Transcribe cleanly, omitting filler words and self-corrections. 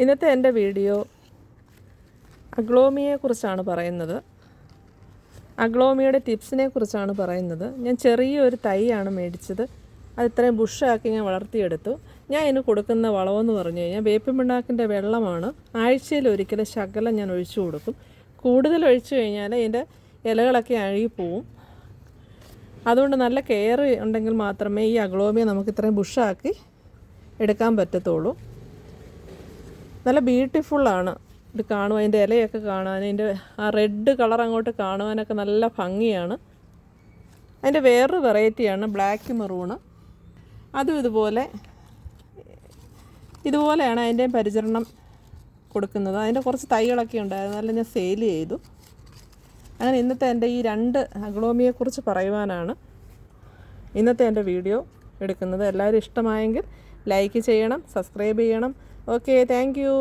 ഇന്നത്തെ എൻ്റെ വീഡിയോ അഗ്ലോമിയെക്കുറിച്ചാണ് പറയുന്നത്. അഗ്ലോമിയുടെ ടിപ്സിനെ കുറിച്ചാണ് പറയുന്നത്. ഞാൻ ചെറിയൊരു തൈയാണ് മേടിച്ചത്. അത് ഇത്രയും ബുഷാക്കി ഞാൻ വളർത്തിയെടുത്തു. ഞാൻ ഇതിന് കൊടുക്കുന്ന വളമെന്ന് പറഞ്ഞു കഴിഞ്ഞാൽ വേപ്പിൻ പിണ്ണാക്കിൻ്റെ വെള്ളമാണ്. ആഴ്ചയിൽ ഒരിക്കലും ശകലം ഞാൻ ഒഴിച്ചു കൊടുക്കും. കൂടുതൽ ഒഴിച്ചു കഴിഞ്ഞാൽ ഇതിൻ്റെ ഇലകളൊക്കെ അഴുകിപ്പോവും. അതുകൊണ്ട് നല്ല കെയർ ഉണ്ടെങ്കിൽ മാത്രമേ ഈ അഗ്ലോമിയ നമുക്ക് ഇത്രയും ബുഷാക്കി എടുക്കാൻ പറ്റത്തുള്ളൂ. നല്ല ബ്യൂട്ടിഫുള്ളാണ് ഇത് കാണുക. അതിൻ്റെ ഇലയൊക്കെ കാണാൻ, അതിൻ്റെ ആ റെഡ് കളർ അങ്ങോട്ട് കാണുവാനൊക്കെ നല്ല ഭംഗിയാണ്. അതിൻ്റെ വേറൊരു വെറൈറ്റിയാണ് ബ്ലാക്ക് മെറൂണ്. അതും ഇതുപോലെയാണ് അതിൻ്റെ പരിചരണം കൊടുക്കുന്നത്. അതിൻ്റെ കുറച്ച് തൈകളൊക്കെ ഉണ്ടായിരുന്നു, അതെല്ലാം ഞാൻ സെയിൽ ചെയ്തു. അങ്ങനെ ഇന്നത്തെ എൻ്റെ ഈ 2 അഗ്ലോമിയെക്കുറിച്ച് പറയുവാനാണ് ഇന്നത്തെ എൻ്റെ വീഡിയോ എടുക്കുന്നത്. എല്ലാവരും ഇഷ്ടമായെങ്കിൽ ലൈക്ക് ചെയ്യണം, സബ്സ്ക്രൈബ് ചെയ്യണം. Okay, thank you.